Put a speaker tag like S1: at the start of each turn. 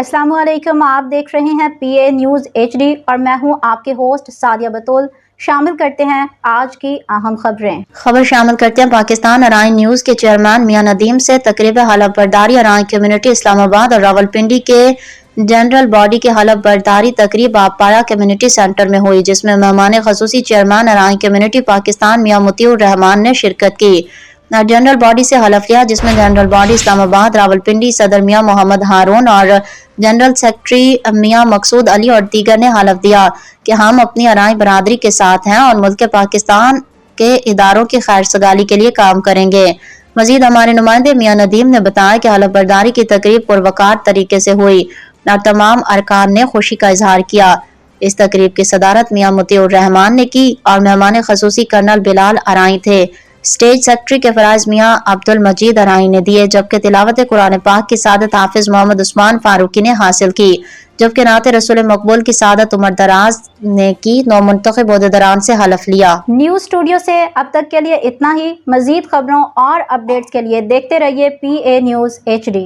S1: अस्सलाम वालेकुम। आप देख रहे हैं PA न्यूज़ HD और मैं हूं आपके होस्ट सादिया बतूल। शामिल करते हैं आज की अहम खबर
S2: शामिल करते हैं। पाकिस्तान अराइन न्यूज़ के चेयरमैन मियां नदीम से तकरीब हलफ बर्दारी अराइन कम्युनिटी इस्लामाबाद और रावलपिंडी के जनरल बॉडी की हलफ बर्दारी तकरीब आपपारा कम्युनिटी सेंटर में हुई, जिसमें मेहमान खसूसी चेयरमैन अराइन कम्युनिटी पाकिस्तान मियां मुतीउर रहमान ने शिरकत की। जनरल बॉडी से हलफ लिया, जिसमें जनरल बॉडी इस्लामाबाद रावलपिंडी सदर मियां मोहम्मद हारून और जनरल सेक्रेटरी मियां मकसूद अली और दीगर ने हलफ दिया कि हम अपनी अराइन बरादरी के साथ हैं और मुल्क पाकिस्तान के इदारों की खैर सगाली के लिए काम करेंगे। मजीद हमारे नुमाइंदे मियां नदीम ने बताया कि हलफ बर्दारी की तकरीब पुरवकार तरीके से हुई और तमाम अरकान ने खुशी का इजहार किया। इस तकरीब की सदारत मियां मुतीउर रहमान ने की और मेहमान खसूसी कर्नल बिलाल अराइन थे। स्टेज सेक्रेटरी के फराज मियां अब्दुल मजीद अराइन ने दिए, जबकि तिलावत कुरान पाक की सादत हाफिज मोहम्मद उस्मान फारूकी ने हासिल की, जबकि नाते रसूल मकबूल की सादत उमर दराज ने की। नौ मुंतखब ओहदेदारान से हलफ लिया।
S1: न्यूज़ स्टूडियो से अब तक के लिए इतना ही। मजीद खबरों और अपडेट्स के लिए देखते रहिए PA न्यूज़ HD।